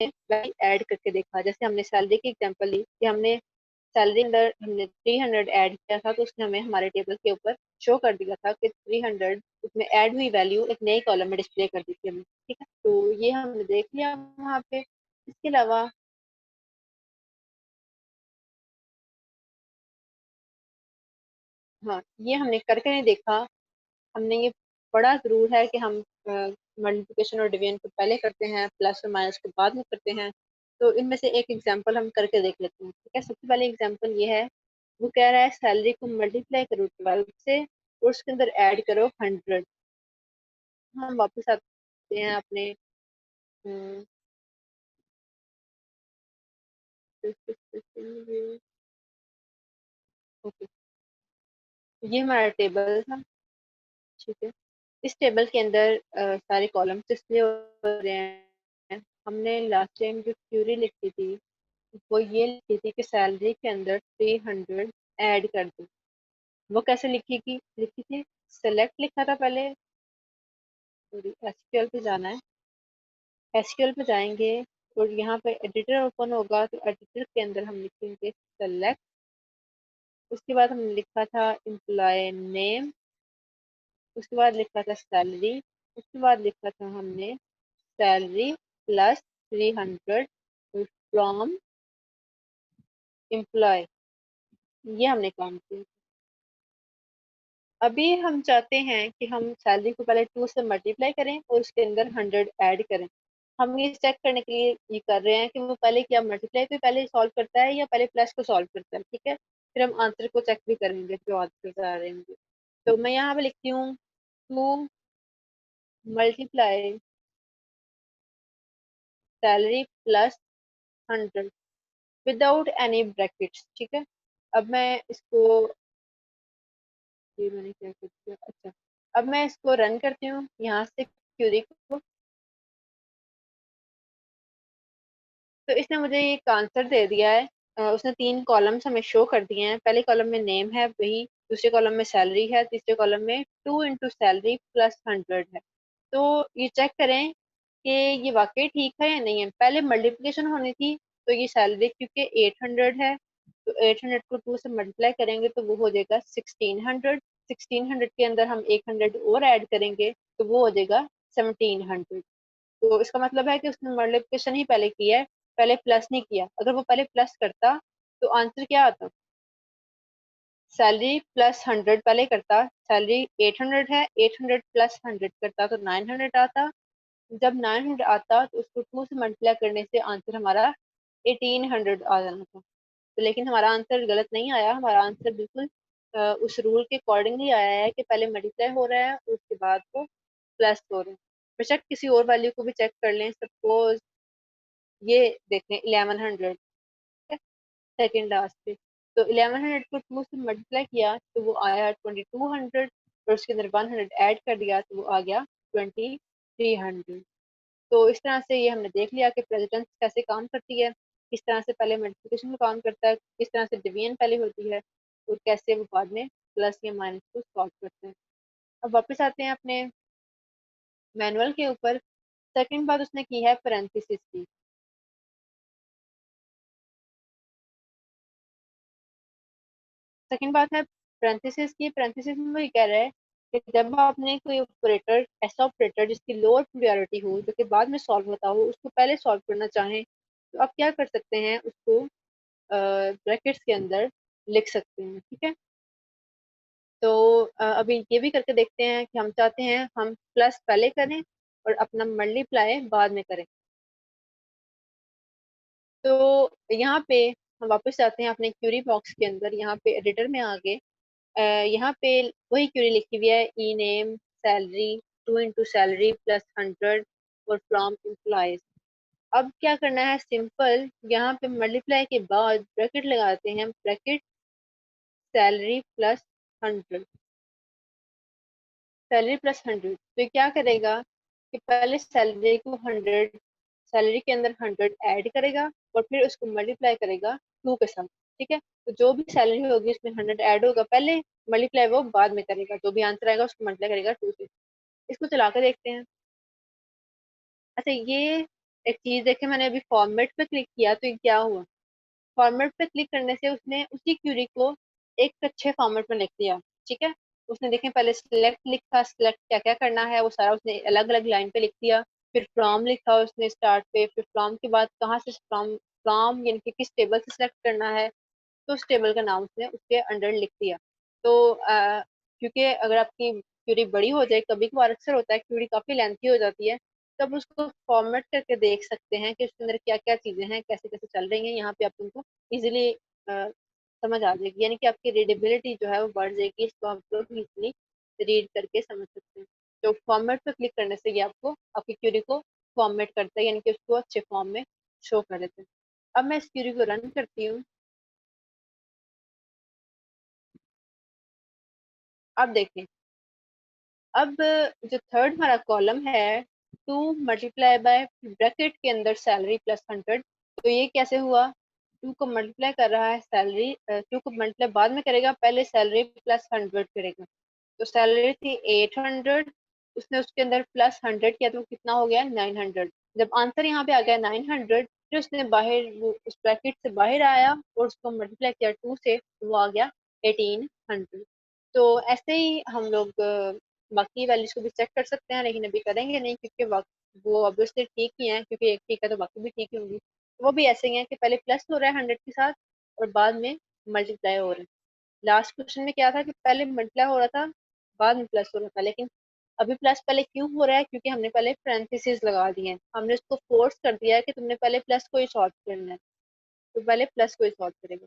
Add करके देखा। जैसे हमने सैलरी की एग्जांपल ली कि हमने सैलरी अंदर हमने 300 ऐड किया था, तो उसने हमें हमारे टेबल के ऊपर शो कर दिया था कि 300 उसमें ऐड हुई वैल्यू एक नए कॉलम में डिस्प्ले कर दी थी हमें। ठीक है, तो ये हमने देख लिया वहाँ पे। इसके अलावा हाँ, ये हमने करके नहीं देखा। हमने ये पढ़ा जरूर है कि हम मल्टीप्लिकेशन और डिवीजन को पहले करते हैं, प्लस और माइनस को बाद में करते हैं। तो इनमें से एक एग्जांपल हम करके देख लेते हैं। ठीक है, सबसे पहले एग्जांपल ये है, वो कह रहा है सैलरी को मल्टीप्लाई करो 12 से और उसके अंदर ऐड करो 100। हम वापस आते हैं अपने ओके, ये हमारा टेबल था। ठीक है, इस टेबल के अंदर सारे कॉलम्स डिस्प्ले हो रहे हैं। हमने लास्ट टाइम जो क्यूरी लिखी थी वो ये लिखी थी कि सैलरी के अंदर 300 ऐड कर दो। वो कैसे लिखी थी, सेलेक्ट लिखा था पहले। सॉरी, एसक्यूएल पे जाना है, एसक्यूएल पे जाएंगे और यहाँ पे एडिटर ओपन होगा, तो एडिटर के अंदर हम लिखेंगे सेलेक्ट। उसके बाद हमने लिखा था एम्प्लॉय नेम, उसके बाद लिखा था सैलरी, उसके बाद लिखा था हमने सैलरी प्लस 300 फ्रॉम एम्प्लॉय। ये हमने काम किया। अभी हम चाहते हैं कि हम सैलरी को पहले 2 से मल्टीप्लाई करें और उसके अंदर 100 ऐड करें। हम ये चेक करने के लिए ये कर रहे हैं कि वो पहले क्या मल्टीप्लाई पे पहले सॉल्व करता है या पहले प्लस को सॉल्व करता है। ठीक है, फिर हम आंसर को चेक भी करेंगे जो आंसर आ रहे होंगे। तो मैं यहाँ पे लिखती हूँ 2 multiply salary plus 100 without any brackets. ठीक है, अब मैं इसको, ये मैंने क्या कर दिया, अच्छा, अब मैं इसको रन करती हूँ यहाँ से क्यूरी को। तो इसने मुझे एक आंसर दे दिया है। उसने 3 कॉलम्स हमें शो कर दिए हैं। पहले कॉलम में नेम है वही, दूसरे कॉलम में सैलरी है, तीसरे कॉलम में 2 इंटू सैलरी प्लस 100 है। तो ये चेक करें कि ये वाकई ठीक है या नहीं है। पहले मल्टीप्लिकेशन होनी थी, तो ये सैलरी क्योंकि 800 है, तो 800 को 2 से मल्टीप्लाई करेंगे तो वो हो जाएगा 1600। 1600 के अंदर हम 100 और ऐड करेंगे तो वो हो जाएगा 1700। तो इसका मतलब है कि उसने मल्टीप्लिकेशन ही पहले किया है, पहले प्लस नहीं किया। अगर वो पहले प्लस करता तो आंसर क्या आता, सैलरी प्लस 100 पहले करता, सैलरी 800 है, 800 प्लस 100 करता तो 900 आता। जब 900 आता तो उसको 2 से मल्टीप्लाई करने से आंसर हमारा 1800 आ जाना था। तो लेकिन हमारा आंसर गलत नहीं आया, हमारा आंसर बिल्कुल उस रूल के अकॉर्डिंगली आया है कि पहले मल्टीप्लाई हो रहा है उसके बाद वो प्लस हो रहा है। बेशक किसी और वैल्यू को भी चेक कर लें, सपोज ये देखें 1100 सेकेंड लास्ट पे, तो 1100 को 2 से मल्टीप्लाई किया तो वो आया 2200, और उसके अंदर 100 ऐड कर दिया तो वो आ गया 2300। तो इस तरह से ये हमने देख लिया कि प्रेसिडेंस कैसे काम करती है, किस तरह से पहले मल्टीप्लिकेशन में काम करता है, किस तरह से डिवीजन पहले होती है, और कैसे वो बाद में प्लस या माइनस को सॉल्व करते हैं। अब वापस आते हैं अपने मैनुअल के ऊपर। सेकंड बात उसने की है पैरेंथेसिस की। सेकंड बात है पैरेंथेसिस की। पैरेंथेसिस में वो ये कह रहा है कि जब आपने कोई ऑपरेटर, ऐसा ऑपरेटर जिसकी लोअर प्रायोरिटी हो जो कि बाद में सॉल्व होता हो, उसको पहले सॉल्व करना चाहें तो आप क्या कर सकते हैं, उसको ब्रैकेट्स के अंदर लिख सकते हैं। ठीक है, तो अभी ये भी करके देखते हैं कि हम चाहते हैं हम प्लस पहले करें और अपना मल्टीप्लाई बाद में करें। तो यहाँ पे हम वापस आते हैं अपने क्यूरी बॉक्स के अंदर, यहाँ पे एडिटर में आगे यहाँ पे वही क्यूरी लिखी हुई है, E name salary 2 into salary plus 100 और फ्रॉम एम्प्लॉयज। अब क्या करना है, सिंपल यहाँ पे मल्टीप्लाई के बाद ब्रैकेट लगाते हैं, bracket salary plus 100, salary plus 100। तो ये क्या करेगा कि पहले सैलरी को 100, सैलरी के अंदर 100 ऐड करेगा और फिर उसको मल्टीप्लाई करेगा 2 के साथ। ठीक है, तो जो भी सैलरी होगी उसमें 100 ऐड होगा पहले, मल्टीप्लाई वो बाद में करेगा, जो भी आंसर आएगा उसको मल्टीप्लाई करेगा 2 से। इसको चला कर देखते हैं। अच्छा, ये एक चीज देखे, मैंने अभी फॉर्मेट पे क्लिक किया तो ये क्या हुआ, फॉर्मेट पे क्लिक करने से उसने उसी क्यूरी को एक अच्छे फॉर्मेट में लिख दिया। ठीक है, उसने देखें पहले सिलेक्ट लिखा, सिलेक्ट क्या क्या करना है वो सारा उसने अलग अलग लाइन पे लिख दिया। फिर फ्रॉम लिखा उसने स्टार्ट पे, फिर फ्रॉम के बाद कहाँ से फ्रॉम, फ्रॉम यानी कि किस टेबल से सिलेक्ट करना है, तो उस टेबल का नाम उसने उसके अंडर लिख दिया। तो क्योंकि अगर आपकी क्यूरी बड़ी हो जाए, कभी कभार अक्सर होता है क्यूरी काफी लेंथी हो जाती है, तब उसको फॉर्मेट करके देख सकते हैं कि उसके अंदर क्या क्या चीजें हैं, कैसे कैसे चल रही हैं। यहाँ पे आप उनको इजिली समझ आ जाएगी, यानी कि आपकी रीडेबिलिटी जो है वो बढ़ जाएगी, इसको आप लोग इजिली रीड करके समझ सकते हैं। तो फॉर्मेट पर क्लिक करने से ये आपको आपकी क्यूरी को फॉर्मेट करता है, यानी कि उसको अच्छे फॉर्म में शो कर देते हैं। अब मैं इस क्यूरी को रन करती हूँ। अब देखें, अब जो थर्ड हमारा कॉलम है, 2 × ब्रैकेट के अंदर सैलरी +100, तो ये कैसे हुआ, 2 को मल्टीप्लाई कर रहा है सैलरी, 2 को मल्टीप्लाई बाद में करेगा, पहले सैलरी +100 करेगा। तो सैलरी थी 800, उसने उसके अंदर +100 किया तो कितना हो गया 900। जब आंसर यहाँ पे आ गया 900, फिर उसने बाहर उस ब्रैकेट से बाहर आया और उसको मल्टीप्लाई किया 2 से, तो वो आ गया 1800। तो ऐसे ही हम लोग बाकी वैल्यूज को भी चेक कर सकते हैं, लेकिन अभी करेंगे नहीं क्योंकि वो ऑब्वियसली ठीक ही है, क्योंकि एक ठीक है तो बाकी भी ठीक ही होंगी। तो वो भी ऐसे ही है कि पहले प्लस हो रहा है 100 के साथ और बाद में मल्टीप्लाई हो रहा है। लास्ट क्वेश्चन में क्या था कि पहले मल्टीप्लाई हो रहा था, बाद में प्लस हो रहा था, लेकिन अभी प्लस पहले क्यों हो रहा है, क्योंकि हमने पहले पेरेंथेसिस लगा दिए हैं, हमने उसको फोर्स कर दिया है कि तुमने पहले प्लस को ही सॉल्व करना है, तो पहले प्लस को ही सॉल्व करेगा।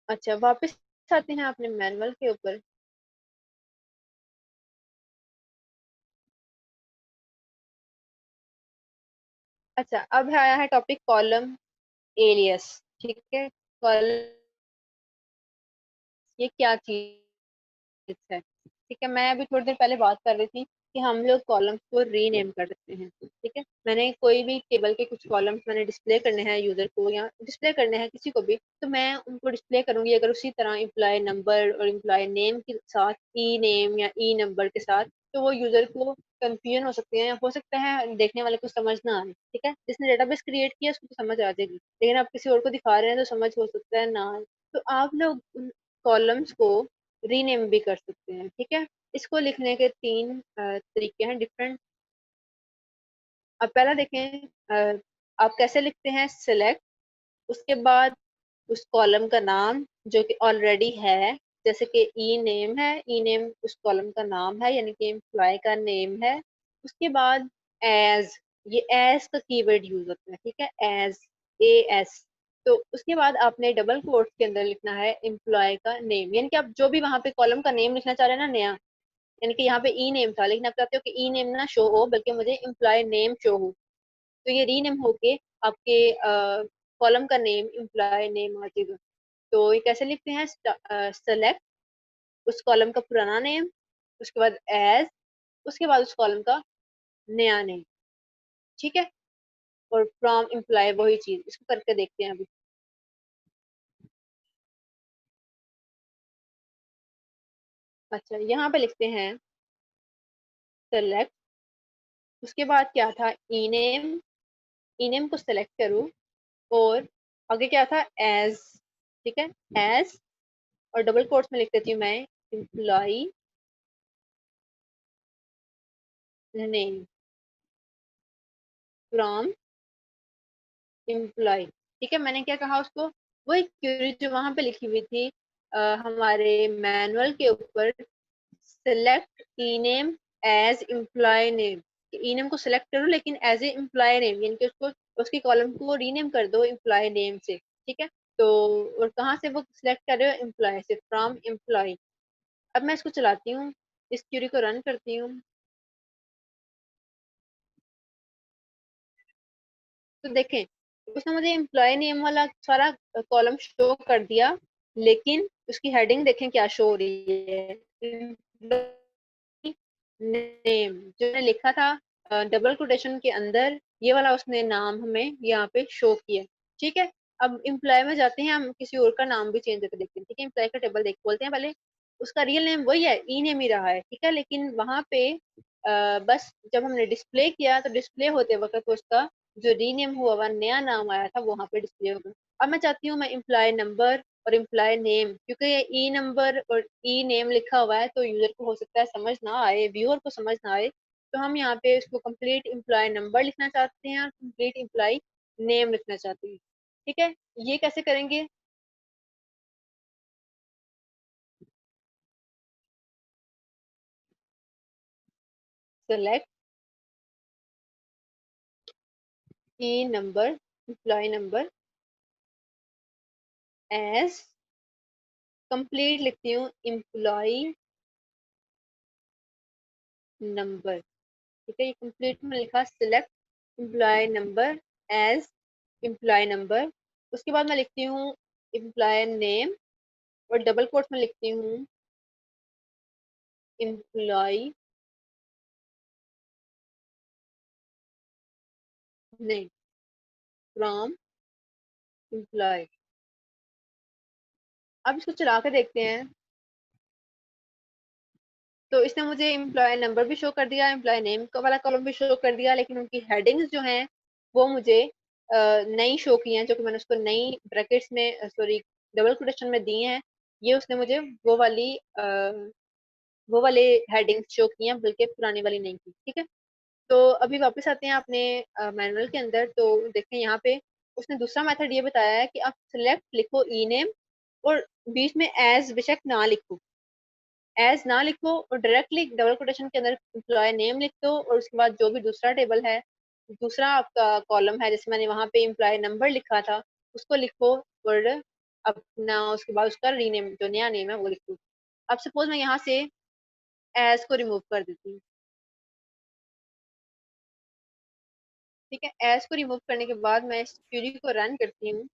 अच्छा, वापस आते हैं अपने मैनुअल के ऊपर। अच्छा, अब आया है टॉपिक कॉलम एलियस। ठीक है, कॉलम ये क्या चीज है। ठीक है, मैं अभी थोड़ी देर पहले बात कर रही थी कि हम लोग कॉलम्स को रीनेम कर सकते हैं। ठीक है, मैंने कोई भी टेबल के कुछ कॉलम्स मैंने डिस्प्ले करने हैं यूजर को या डिस्प्ले करने हैं किसी को भी, तो मैं उनको डिस्प्ले करूंगी अगर उसी तरह एम्प्लॉय नंबर और एम्प्लॉय नेम के साथ ई नेम या ई नंबर के साथ, तो वो यूजर को कंफ्यूजन हो सकते हैं, हो सकता है देखने वाले को समझ ना आए। ठीक है, जिसने डेटाबेस क्रिएट किया उसको तो समझ आ जाएगी, लेकिन आप किसी और को दिखा रहे हैं तो समझ हो सकता है ना आए। तो आप लोग उन कॉलम्स को रीनेम भी कर सकते हैं। ठीक है, इसको लिखने के तीन तरीके हैं डिफरेंट। अब पहला देखें, आप कैसे लिखते हैं, सिलेक्ट, उसके बाद उस कॉलम का नाम जो कि ऑलरेडी है, जैसे कि ई नेम है, ई नेम उस कॉलम का नाम है, यानी कि एम्प्लॉय का नेम है। उसके बाद एज, ये एज का कीवर्ड यूज होता है। ठीक है, एज, ए एस। तो उसके बाद आपने डबल कोट्स के अंदर लिखना है एम्प्लॉय का नेम, यानी कि आप जो भी वहां पे कॉलम का नेम लिखना चाह रहे हैं ना नया, यानी कि यहाँ पे ई नेम था लेकिन आप चाहते हो कि ई नेम ना शो हो बल्कि मुझे एम्प्लॉय नेम शो हो, तो ये रीनेम होके आपके कॉलम का नेम एम्प्लॉय नेम आ जाएगा। तो ये कैसे लिखते हैं, सेलेक्ट उस कॉलम का पुराना नेम, उसके बाद एज, उसके बाद उस कॉलम का नया नेम। ठीक है, और फ्रॉम एम्प्लॉय वही चीज, इसको करके देखते हैं अभी। अच्छा, यहाँ पे लिखते हैं सेलेक्ट, उसके बाद क्या था, ई नेम, ई नेम को सेलेक्ट करूँ और आगे क्या था, एज। ठीक है, एज, और डबल कोट्स में लिख देती हूँ मैं एम्प्लॉय नेम फ्रॉम एम्प्लॉय। ठीक है, मैंने क्या कहा उसको, वही क्वेरी जो वहां पे लिखी हुई थी हमारे मैनुअल के ऊपर, सिलेक्ट ई नेम एज एम्प्लॉय नेम। ई नेम को सिलेक्ट करो लेकिन एज ए एम्प्लॉय नेम, यानी कि उसको उसकी कॉलम को रीनेम कर दो एम्प्लॉय नेम से। ठीक है, तो और कहाँ से वो सिलेक्ट कर रहे हो, एम्प्लॉय से, फ्रॉम एम्प्लॉय। अब मैं इसको चलाती हूँ, इस क्यूरी को रन करती हूँ। तो देखें, उसने मुझे एम्प्लॉय नेम वाला सारा कॉलम शो कर दिया, लेकिन उसकी हेडिंग देखें क्या शो हो रही है, नेम जो मैंने लिखा था डबल कोटेशन के अंदर, ये वाला उसने नाम हमें यहाँ पे शो किया। ठीक है, अब एम्प्लॉय में जाते हैं, हम किसी और का नाम भी चेंज करके देखते हैं। ठीक है, एम्प्लॉय का टेबल देख बोलते हैं पहले, उसका रियल नेम वही है, ई नेम ही रहा है। ठीक है, लेकिन वहां पे बस जब हमने डिस्प्ले किया तो डिस्प्ले होते वक्त उसका जो रीनेम हुआ हुआ नया नाम आया था वो वहाँ पे डिस्प्ले होगा। अब मैं चाहती हूँ मैं इम्प्लॉय नंबर और इम्प्लॉय नेम, क्योंकि ये ई नंबर और ई नेम लिखा हुआ है तो यूजर को हो सकता है समझ ना आए, व्यूअर को समझ ना आए, तो हम यहाँ पे इसको कंप्लीट इम्प्लॉय नंबर लिखना चाहते हैं और कंप्लीट इम्प्लॉय नेम लिखना चाहते हैं। ठीक है, ये कैसे करेंगे? Select E number employee number as, complete लिखती हूँ इम्प्लॉय नंबर। ठीक है, ये कंप्लीट में लिखा select employee number as employee number. उसके बाद मैं लिखती हूँ एम्प्लॉय नेम और डबल कोट में लिखती हूँ एम्प्लॉय नेम फ्रॉम एम्प्लॉय। अब इसको चला के देखते हैं, तो इसने मुझे एम्प्लॉय नंबर भी शो कर दिया, एम्प्लॉय नेम का वाला कॉलम भी शो कर दिया, लेकिन उनकी हेडिंग्स जो हैं वो मुझे नई शो की हैं, जो कि मैंने उसको नई ब्रैकेट्स में सॉरी डबल कोटेशन में दी हैं। ये उसने मुझे वो वाले हेडिंग्स शो की हैं, बल्कि पुरानी वाली नहीं की। ठीक है, तो अभी वापस आते हैं अपने मैनुअल के अंदर, तो देखें यहाँ पे उसने दूसरा मेथड ये बताया है कि आप सिलेक्ट लिखो ई नेम और बीच में एज बेशक ना लिखो, एज ना लिखो और डायरेक्टली डबल कोटेशन के अंदर एम्प्लॉय नेम लिख दो, और उसके बाद जो भी दूसरा टेबल है, दूसरा आपका कॉलम है, जैसे मैंने वहां पे एम्प्लॉय नंबर लिखा था उसको लिखो, और अपना उसके बाद उसका रीनेम जो नया नेम है वो लिखो। अब सपोज मैं यहाँ से एज को रिमूव कर देती हूँ। ठीक है, एज को रिमूव करने के बाद मैं इस क्वेरी को रन करती हूँ,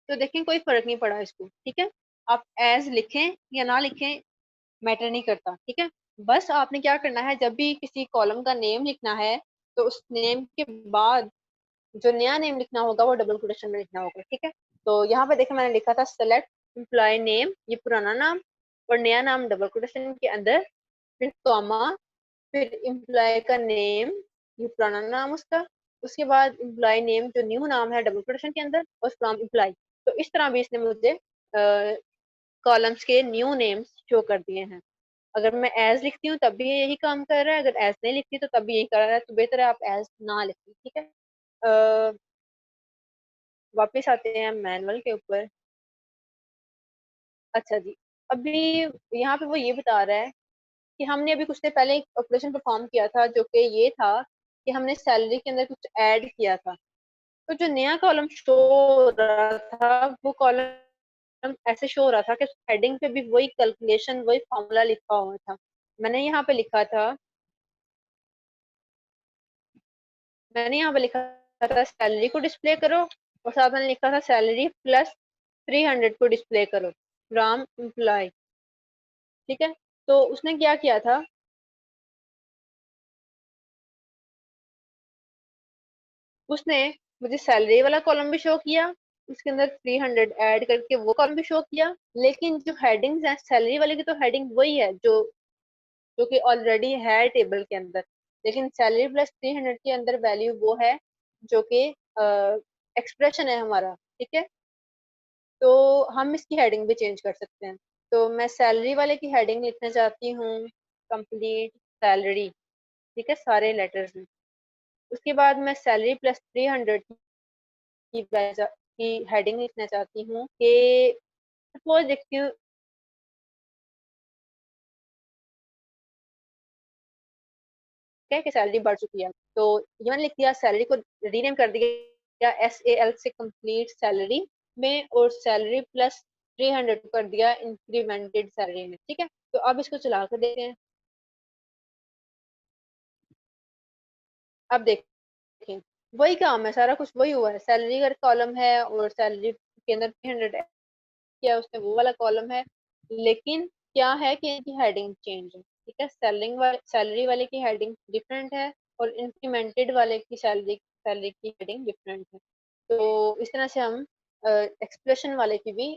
तो देखें कोई फर्क नहीं पड़ा इसको। ठीक है, आप एज लिखें या ना लिखें मैटर नहीं करता। ठीक है, बस आपने क्या करना है, जब भी किसी कॉलम का नेम लिखना है तो उस नेम के बाद जो नया नेम लिखना होगा वो डबल कोटेशन में लिखना होगा। ठीक है, तो यहाँ पे देखें मैंने लिखा था सेलेक्ट एम्प्लॉय नेम, ये पुराना नाम, और नया नाम डबल कोटेशन के अंदर, फिर कॉमा, फिर एम्प्लॉय का नेम, ये पुराना नाम उसका, उसके बाद एम्प्लॉय नेम जो न्यू नाम है डबल कोटेशन के अंदर, और फ्रॉम एम्प्लॉय। तो इस तरह भी इसने मुझे कॉलम्स के न्यू नेम्स शो कर दिए हैं। अगर मैं एज लिखती हूँ तब भी ये यही काम कर रहा है, अगर एज नहीं लिखती तो तब भी यही कर रहा है, तो बेहतर है आप एज ना लिखें। ठीक है, अ, वापस आते हैं मैनुअल के ऊपर। अच्छा जी, अभी यहाँ पे वो ये बता रहा है कि हमने अभी कुछ देर पहले एक ऑपरेशन परफॉर्म किया था, जो कि ये था कि हमने सैलरी के अंदर कुछ ऐड किया था। तो जो नया कॉलम शो हो रहा था वो कॉलम ऐसे शो हो रहा था कि हेडिंग पे भी वही कैलकुलेशन वही फॉर्मूला लिखा हुआ था। मैंने यहाँ पे लिखा था मैंने यहाँ पे लिखा था सैलरी को डिस्प्ले करो, और साथ मैंने लिखा था सैलरी प्लस 300 को डिस्प्ले करो फ्रॉम एम्प्लॉय। ठीक है, तो उसने क्या किया था, उसने मुझे सैलरी वाला कॉलम भी शो किया, उसके अंदर 300 ऐड करके वो कॉलम भी शो किया, लेकिन जो हेडिंग्स हैं सैलरी वाले की तो हेडिंग वही है जो जो कि ऑलरेडी है टेबल के अंदर, लेकिन सैलरी प्लस 300 के अंदर वैल्यू वो है जो कि एक्सप्रेशन है हमारा। ठीक है, तो हम इसकी हेडिंग भी चेंज कर सकते हैं। तो मैं सैलरी वाले की हेडिंग लिखना चाहती हूँ कंप्लीट सैलरी। ठीक है, सारे लेटर्स में। उसके बाद मैं सैलरी प्लस 300 की हेडिंग लिखना चाहती हूँ कि सपोज देखती हूँ क्या कि सैलरी बढ़ चुकी है, तो ये मैंने लिख दिया, सैलरी को रीनेम कर दिया SAL से कंप्लीट सैलरी में, और सैलरी प्लस 300 कर दिया इंक्रीमेंटेड सैलरी में। ठीक है, तो अब इसको चला कर देखते हैं। अब देखें वही काम है, सारा कुछ वही हुआ है, सैलरी का कॉलम है और सैलरी के अंदर 300 किया उसने वो वाला कॉलम है, लेकिन क्या है कि इनकी हेडिंग चेंज है। ठीक है, सैलरी वाले की हेडिंग डिफरेंट है, और इंक्रीमेंटेड वाले की सैलरी सैलरी की हेडिंग डिफरेंट है। तो इस तरह से हम एक्सप्रेशन वाले की भी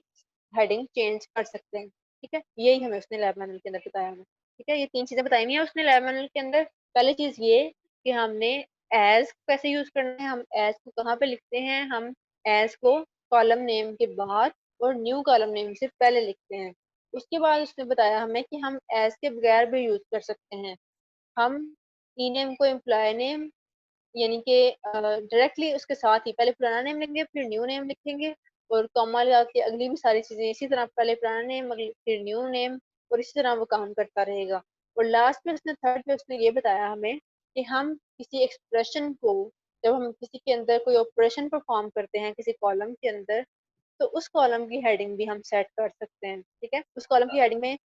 हेडिंग चेंज कर सकते हैं। ठीक है, यही हमें उसने लैब मैनुअल के अंदर बताया हमें। ठीक है, ये 3 चीजें बताई हुई है उसने लेमन के अंदर। पहली चीज ये कि हमने एज कैसे यूज करना है, हम एज को कहाँ पे लिखते हैं, हम एज को कॉलम नेम के बाद और न्यू कॉलम नेम से पहले लिखते हैं। उसके बाद उसने बताया हमें कि हम एज के बगैर भी यूज कर सकते हैं। हम ई नेम को एम्प्लॉय नेम यानी कि डायरेक्टली उसके साथ ही पहले पुराना नेम लिखेंगे फिर न्यू नेम लिखेंगे, और कॉमा लगा के अगली भी सारी चीजें इसी तरह, पहले पुराना नेम फिर न्यू नेम, और इसी तरह वो काम करता रहेगा। और लास्ट में उसने थर्ड पे उसने ये बताया हमें कि हम किसी एक्सप्रेशन को, जब हम किसी के अंदर कोई ऑपरेशन परफॉर्म करते हैं किसी कॉलम के अंदर, तो उस कॉलम की हेडिंग भी हम सेट कर सकते हैं। ठीक है, उस कॉलम की हेडिंग में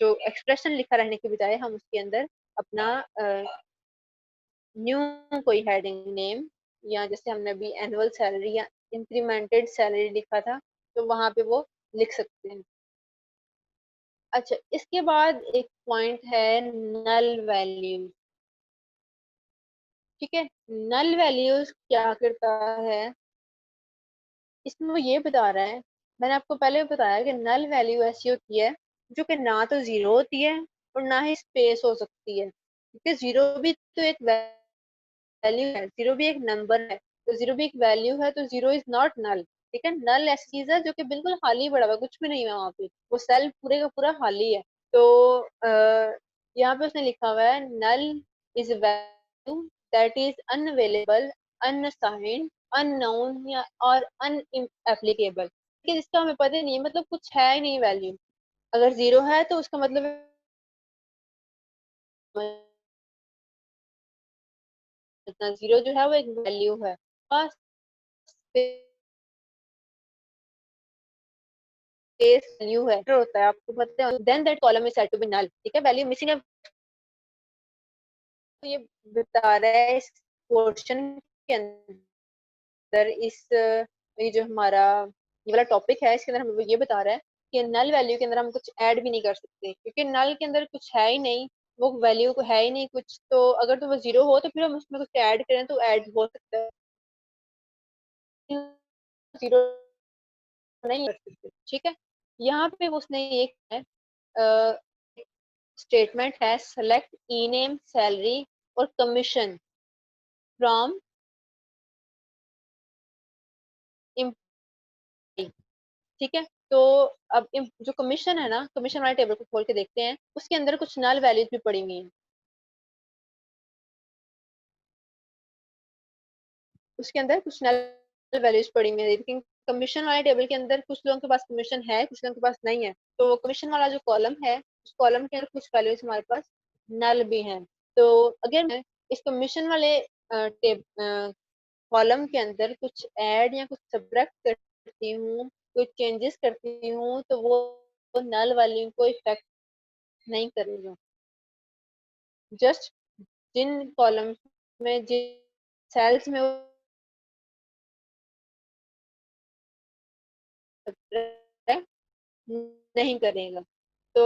जो एक्सप्रेशन लिखा रहने के बजाय हम उसके अंदर अपना न्यू कोई हेडिंग नेम, या जैसे हमने अभी एनुअल सैलरी या इंक्रीमेंटेड सैलरी लिखा था तो वहां पे वो लिख सकते हैं। अच्छा, इसके बाद एक पॉइंट है नल वैल्यू। ठीक है, नल वैल्यूज क्या करता है, इसमें वो ये बता रहा है, मैंने आपको पहले भी बताया कि नल वैल्यू ऐसी होती है जो कि ना तो जीरो होती है और ना ही स्पेस हो सकती है, क्योंकि जीरो भी तो एक वैल्यू है, जीरो भी एक नंबर है, तो जीरो भी एक वैल्यू है, तो जीरो इज नॉट नल। ठीक है, नल ऐसी चीज है जो कि बिल्कुल खाली पड़ा हुआ है, कुछ भी नहीं है वहां पे, वो सेल पूरे का पूरा खाली है। तो यहाँ पे उसने लिखा हुआ है null is value that is unavailable, unassigned, unknown या और अनएप्लीकेबल, कि जिसका हमें पता ही नहीं है, मतलब कुछ है ही नहीं वैल्यू। अगर जीरो है तो उसका मतलब जीरो जो है वो एक वैल्यू है, बस स्पेस वैल्यू है होता है, आपको पता है, then that column is said to be null. ठीक है, वैल्यू मिसिंग है, तो ये बता रहा है इस पोर्शन के अंदर, इस ये जो हमारा ये वाला टॉपिक है इसके अंदर हमें ये बता रहा है कि नल वैल्यू के अंदर हम कुछ ऐड भी नहीं कर सकते, क्योंकि नल के अंदर कुछ है ही नहीं, वो वैल्यू को है ही नहीं कुछ, तो अगर तो वो जीरो हो तो फिर हम उसमें कुछ ऐड करें तो ऐड हो सकता है, जीरो नहीं कर सकते। ठीक है, यहाँ पे उसने ये है स्टेटमेंट है सेलेक्ट ई नेम सैलरी और कमीशन फ्रॉम एम्प्लॉय। ठीक है, तो अब जो कमीशन है ना, कमीशन वाले टेबल को खोल के देखते हैं, उसके अंदर कुछ नल वैल्यूज भी पड़ी हुई हैं, उसके अंदर कुछ नल वैल्यूज पड़ी हुई है, लेकिन कमीशन वाले टेबल के अंदर कुछ लोगों के पास कमीशन है कुछ लोगों के पास नहीं है, तो कमीशन वाला जो कॉलम है उस कॉलम के अंदर कुछ वैल्यूज हमारे पास नल भी हैं। तो अगर मैं इस कमीशन वाले कॉलम के अंदर कुछ ऐड या कुछ सब्ट्रैक्ट करती हूँ, कुछ चेंजेस करती हूँ, तो वो नल वैल्यू को इफेक्ट नहीं करेगा। जस्ट जिन कॉलम्स में जिन सेल्स में वो सब्ट्रैक्ट नहीं करेगा। तो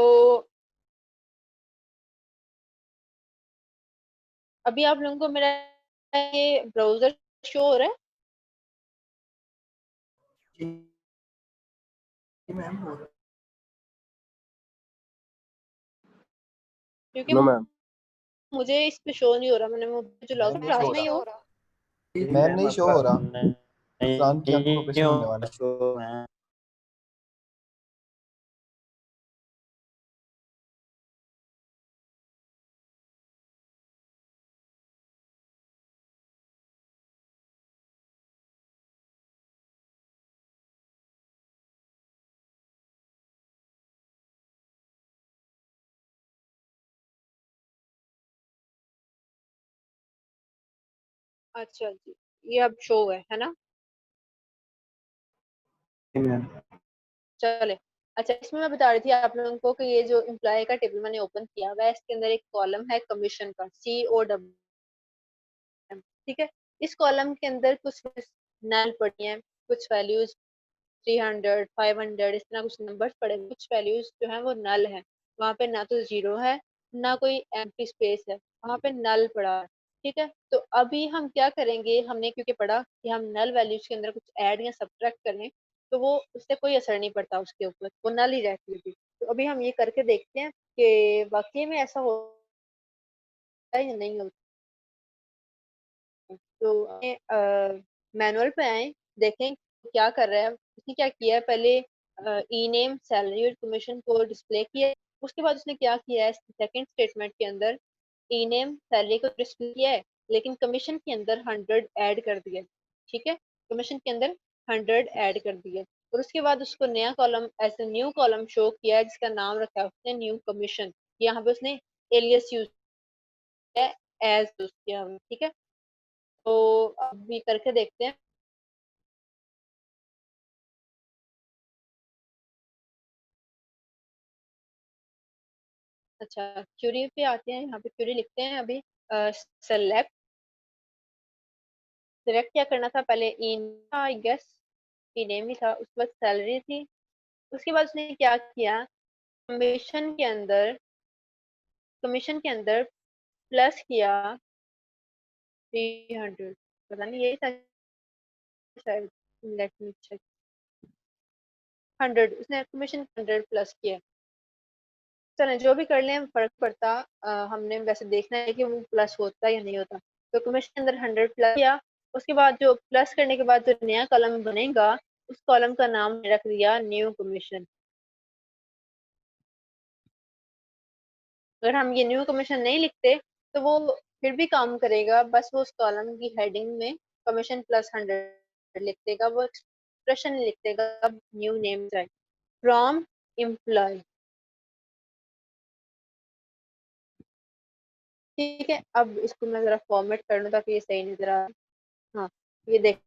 अभी आप लोगों को मेरा ये ब्राउजर शो हो रहा है, जी मैम हो रहा क्योंकि नो मैम। मुझे इस पे शो नहीं हो रहा, मैंने जो मैम लॉग नहीं क्लास शो हो में ही रहा, हो। मैम नहीं शो हो रहा, इरफान की आंखों नहीं ऑपरेशन होने वाला है। शो है। अच्छा जी, ये अब शो है ना? मैम चले, अच्छा इसमें मैं बता रही थी आप लोगों को कि ये जो एम्प्लॉय का टेबल मैंने ओपन किया हुआ है, इसके अंदर एक कॉलम है कमीशन का, COWM। ठीक है, इस कॉलम के अंदर कुछ नल पड़ी हैं, कुछ वैल्यूज 300 500 इस तरह कुछ नंबर्स पड़े हैं, कुछ वैल्यूज जो है वो नल है, वहां पे ना तो जीरो है ना कोई एम्प्टी स्पेस है, वहां पे नल पड़ा है। ठीक है, तो अभी हम क्या करेंगे, हमने क्योंकि पढ़ा कि हम नल वैल्यूज के अंदर कुछ ऐड या सब्ट्रैक्ट करें तो वो उससे कोई असर नहीं पड़ता उसके ऊपर, वो नल ही रहती है। तो अभी हम ये करके देखते हैं कि वाकई में ऐसा होता है या नहीं होता। तो मैनुअल पे आए, देखें क्या कर रहा है। उसने क्या किया है, पहले ई नेम, सैलरी और कमीशन को डिस्प्ले किया है। उसके बाद उसने क्या किया है, सेकंड स्टेटमेंट के अंदर ई नेम सैलरी को डिस्प्ले किया है, लेकिन कमीशन के अंदर 100 ऐड कर दिया। ठीक है, कमीशन के अंदर 100 ऐड कर दिया। और उसके बाद उसको नया कॉलम, ऐसे न्यू कॉलम शो किया है जिसका नाम रखा है उसने न्यू कमीशन। यहाँ पे उसने एलियस यूज किया है, एज यूज किया हुआ है, ठीक है। तो अभी करके देखते हैं। अच्छा, क्यूरी पे आते हैं, यहाँ पे क्यूरी लिखते हैं अभी। सेलेक्ट, सिलेक्ट क्या करना था पहले, इन आई गेस ई नेम ही था, उसके बाद सैलरी थी। उसके बाद उसने क्या किया, कमीशन के अंदर, कमीशन के अंदर प्लस किया 300, पता नहीं यही था शायद, लेट मी चेक। 100, उसने कमीशन 100 प्लस किया। चलें जो भी कर लें फर्क पड़ता। हमने वैसे देखना है कि वो प्लस होता है या नहीं होता। तो कमीशन के अंदर 100 प्लस किया। उसके बाद जो प्लस करने के बाद जो नया कॉलम बनेगा, उस कॉलम का नाम रख दिया न्यू कमीशन। अगर हम ये न्यू कमीशन नहीं लिखते तो वो फिर भी काम करेगा, बस वो उस कॉलम की हेडिंग में कमीशन प्लस 100 लिख देगा, वो एक्सप्रेशन नहीं लिख देगा न्यू नेम फ्रॉम एम्प्लॉय। ठीक है, अब इसको मैं जरा फॉर्मेट कर लूँ ताकि ये सही नजर आ। हाँ, ये देख,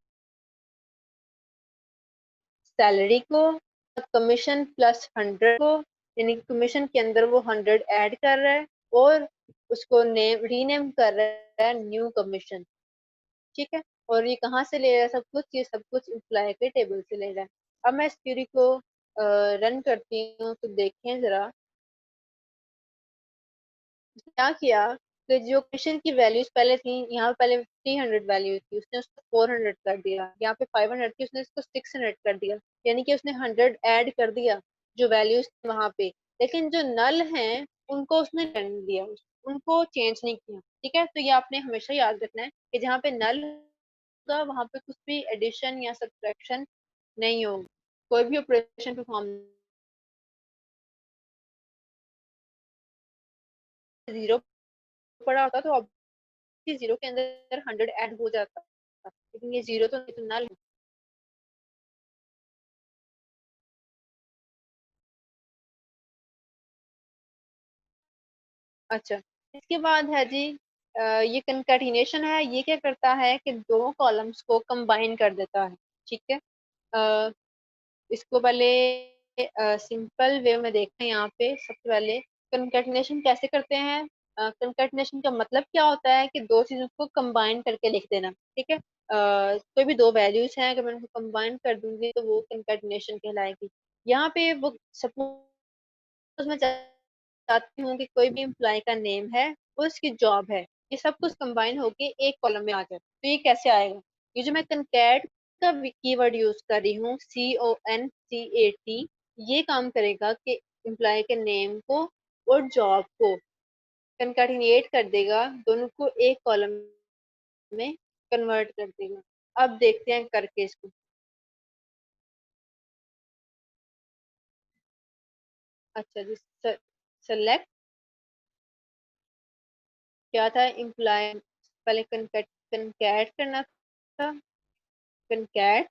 सैलरी को, कमीशन प्लस 100 को, यानी कि कमीशन के अंदर वो 100 ऐड कर रहा है और उसको नेम रीनेम कर रहा है न्यू कमीशन। ठीक है, और ये कहाँ से ले रहा है सब कुछ, ये सब कुछ एम्प्लॉय के टेबल से ले रहा है। अब मैं इस क्वेरी को रन करती हूँ तो देखें जरा क्या किया। कि जो क्वेश्चन की वैल्यूज पहले थी, यहाँ पे पहले 300 वैल्यू थी, उसने उसको 400 कर दिया। यहाँ पे 500 थी, उसने उसको 600 कर दिया। यानी कि उसने 100 ऐड कर दिया जो वैल्यूज थी वहां पे। लेकिन जो नल हैं उनको उसने रहने दिया, उनको चेंज नहीं किया। ठीक है, तो ये आपने हमेशा याद रखना है कि जहाँ पे नल होगा वहां पे कुछ भी एडिशन या सब्ट्रैक्शन नहीं होगा, कोई भी ऑपरेशन परफॉर्म। जीरो पड़ा होता तो जीरो के अंदर 100 ऐड हो जाता, लेकिन ये जीरो तो नहीं, तो नल है। अच्छा, इसके बाद है जी ये कंकैटिनेशन है। ये क्या करता है कि दो कॉलम्स को कंबाइन कर देता है। ठीक है, अ, इसको पहले सिंपल वे में देखते हैं। यहाँ पे सबसे पहले कंकैटिनेशन कैसे करते हैं। कंकैटिनेशन का मतलब क्या होता है कि दो चीजों को कंबाइन करके लिख देना। ठीक है, कोई भी दो वैल्यूज हैं, अगर मैं उनको कंबाइन कर दूंगी तो वो कंकैटिनेशन कहलाएगी। यहाँ पे वो सपोज मैं चाहती हूँ कि कोई भी एम्प्लॉय का नेम है और उसकी जॉब है, ये सब कुछ कंबाइन होके एक कॉलम में आ जाए, तो ये कैसे आएगा। ये जो मैं कंकैट का कीवर्ड यूज कर रही हूँ, CONCAT, ये काम करेगा कि एम्प्लॉय के नेम को और जॉब को कंकैटिनेट कर देगा, दोनों को एक कॉलम में कन्वर्ट कर देगा। अब देखते हैं करके इसको। अच्छा जी, सेलेक्ट क्या था, एम्प्लॉय, पहले कनकैट करना था, कनकैट।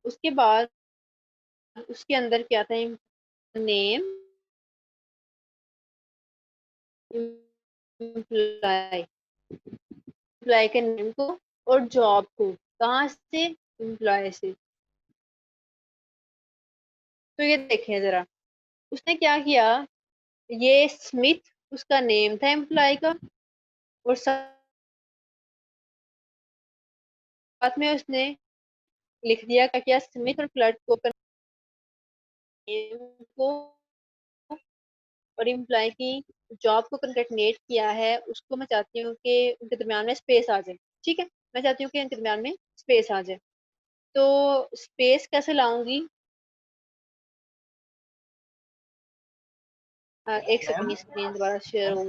उसके बाद उसके अंदर क्या था, नेम, एम्प्लॉय, एम्प्लॉय के नेम को और जॉब को, कहाँ से, एम्प्लॉय से। तो ये देखें जरा, उसने क्या किया, ये स्मिथ उसका नेम था एम्प्लॉय का, और साथ में उसने लिख दिया क्या किया, स्मिथ और फ्लड को, नेम को और एम्प्लॉय की जॉब को कंकेटनेट किया है। उसको मैं चाहती हूँ कि उनके दरम्यान में स्पेस आ जाए। ठीक है, मैं चाहती हूँ कि उनके दरम्यान में स्पेस आ जाए। तो स्पेस कैसे लाऊंगी, एक सेकंड स्क्रीन दोबारा शेयर